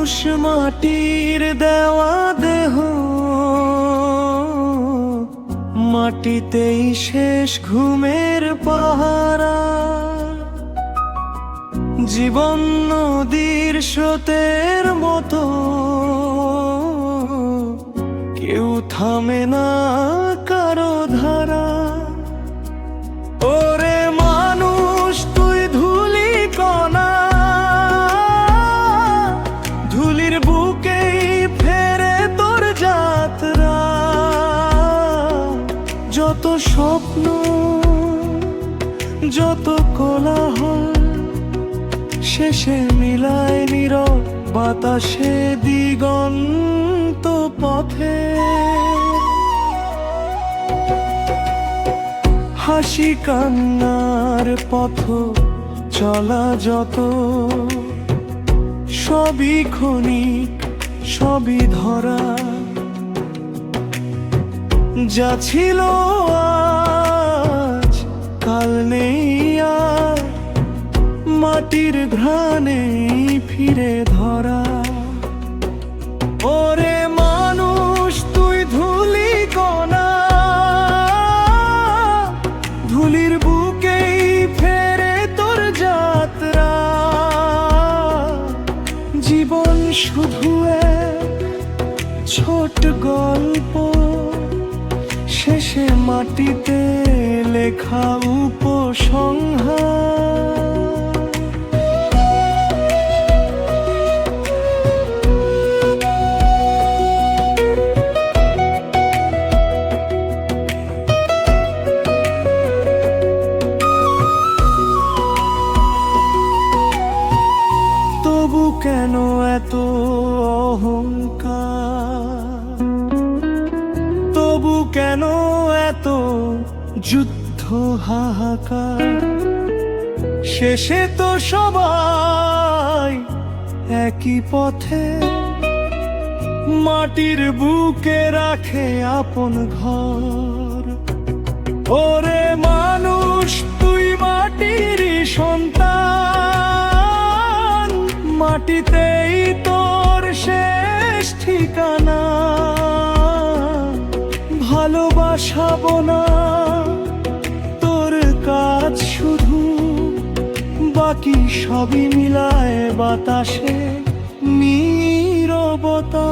মানুষ মাটির দেওয়া দেহ, মাটিতেই শেষ ঘুমের পাহারা। জীবন নদীর স্রোতের মতো, কেউ থামে না কারো ধারা। ওরে মানুষ তুই ধুলি কণা, ধুলির বুকেই ফেরে তোর যাত্রা। যত স্বপ্ন, যত কোলাহল, শেষে মিলায় নীরব বাতাসে দিগন্ত পথে। হাসি কান্নার পথ চলা যত, সবই ক্ষণিক, সবই ধরা। যা ছিল আজ কাল নেই আর, মাটির ঘ্রাণে ফিরে ধরা। ওরে মানুষ তুই ধুলি কণা, ধুলির বুকেই ফেরে তোর যাত্রা। জীবন শুধু এক ছোট গল্প, শেষে মাটিতে লেখা উপসংহার। তবু কেন এত অহংকার, তবু কেন এত যুদ্ধ হাহাকার। শেষে তো সবাই একই পথে, মাটির বুকে রাখে আপন ঘর। ওরে মানুষ তুই মাটির সন্তান, মাটিতেই তোর শেষ ঠিকানা। ভালোবাসাবো না তোর কাজ শুধু, বাকি সবই মিলায় বাতাসে নীরবতা।